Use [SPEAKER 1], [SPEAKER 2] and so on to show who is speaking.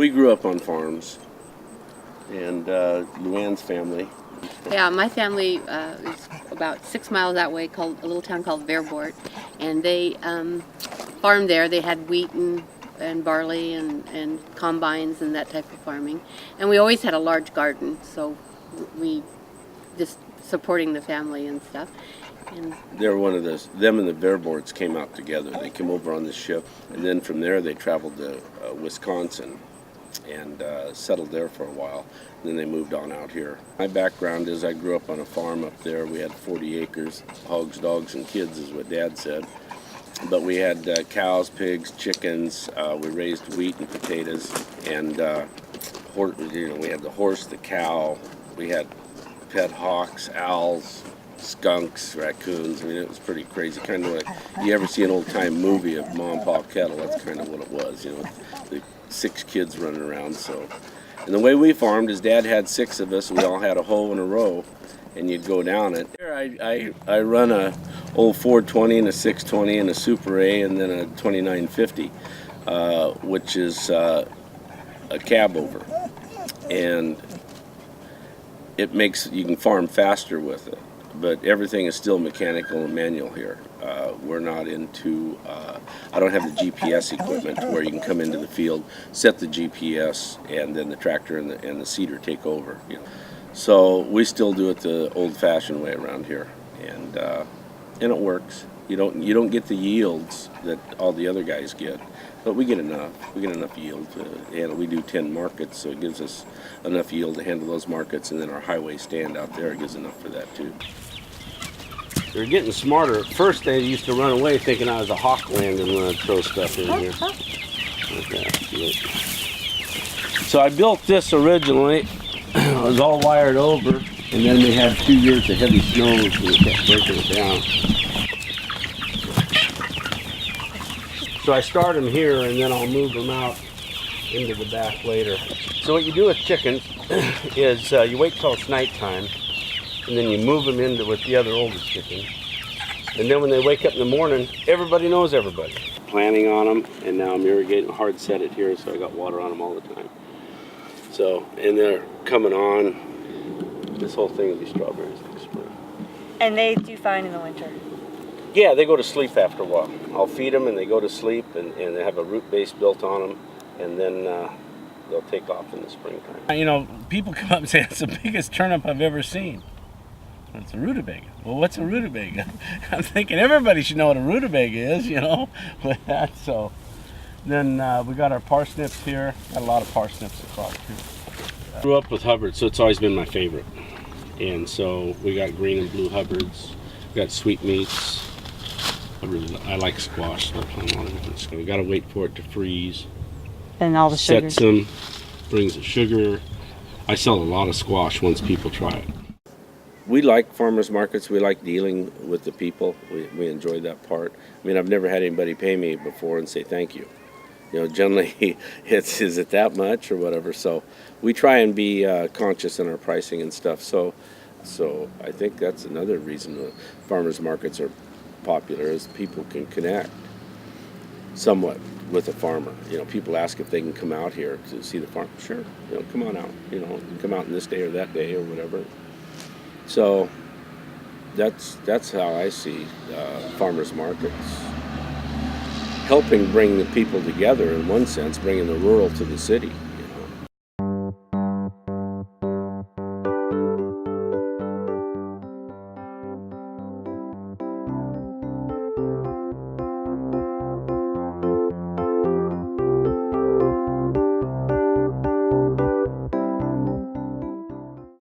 [SPEAKER 1] We grew up on farms, and Luann's family.
[SPEAKER 2] Yeah, my family is about 6 miles that way, called a little town called Verboort, and they farmed there. They had wheat and barley and combines and that type of farming, and we always had a large garden, so we just supporting the family and stuff. And
[SPEAKER 1] They're one of those. Them and the Verboorts came out together. They came over on the ship, and then from there they traveled to Wisconsin and settled there for a while. Then they moved on out here. My background is I grew up on a farm up there. We had 40 acres, hogs, dogs, and kids is what Dad said. But we had cows, pigs, chickens. We raised wheat and potatoes, and we had the horse, the cow. We had pet hawks, owls, skunks, raccoons. I mean, it was pretty crazy. Kind of like you ever see an old-time movie of Mom and Pop Kettle. That's kind of what it was, the 6 kids running around. So, and the way we farmed is Dad had 6 of us. We all had a hoe in a row, and you'd go down it. I run a old 420 and a 620 and a Super A and then a 2950, which is a cab over, and it makes you can farm faster with it. But everything is still mechanical and manual here. We're not into, I don't have the GPS equipment where you can come into the field, set the GPS, and then the tractor and the seeder take over. So we still do it the old-fashioned way around here, and it works. You don't get the yields that all the other guys get, but we get enough. We get enough yield to handle. We do 10 markets, so it gives us enough yield to handle those markets, and then our highway stand out there gives enough for that too. They're getting smarter. At first, they used to run away thinking I was a hawk landing when I'd throw stuff in here. Okay. So I built this originally. It was all wired over, and then we had 2 years of heavy snows, and we kept breaking it down. So I start them here, and then I'll move them out into the back later. So what you do with chickens is you wait till it's nighttime, and then you move them into with the other oldest chicken. And then when they wake up in the morning, everybody knows everybody. Planting on them, and now I'm irrigating, hard set it here, so I got water on them all the time. So, and they're coming on. This whole thing will be strawberries next spring.
[SPEAKER 3] And they do fine in the winter?
[SPEAKER 1] Yeah, they go to sleep after a while. I'll feed them and they go to sleep, and they have a root base built on them, and then they'll take off in the springtime. People come up and say, it's the biggest turnip I've ever seen. It's a rutabaga. Well, what's a rutabaga? I'm thinking everybody should know what a rutabaga is, with that. So then we got our parsnips here. Got a lot of parsnips across here. Grew up with Hubbard, so it's always been my favorite. And so we got green and blue Hubbards. We got sweet meats. I like squash stuff. We got to wait for it to freeze.
[SPEAKER 3] And all the sugar.
[SPEAKER 1] Sets them, brings the sugar. I sell a lot of squash once people try it. We like farmers markets. We like dealing with the people. We enjoy that part. I mean, I've never had anybody pay me before and say thank you. Generally, is it that much or whatever? So we try and be conscious in our pricing and stuff. So I think that's another reason farmers markets are popular, is people can connect somewhat with a farmer. People ask if they can come out here to see the farm. Sure, come on out. Come out on this day or that day or whatever. So that's how I see farmers markets helping bring the people together, in one sense, bringing the rural to the city.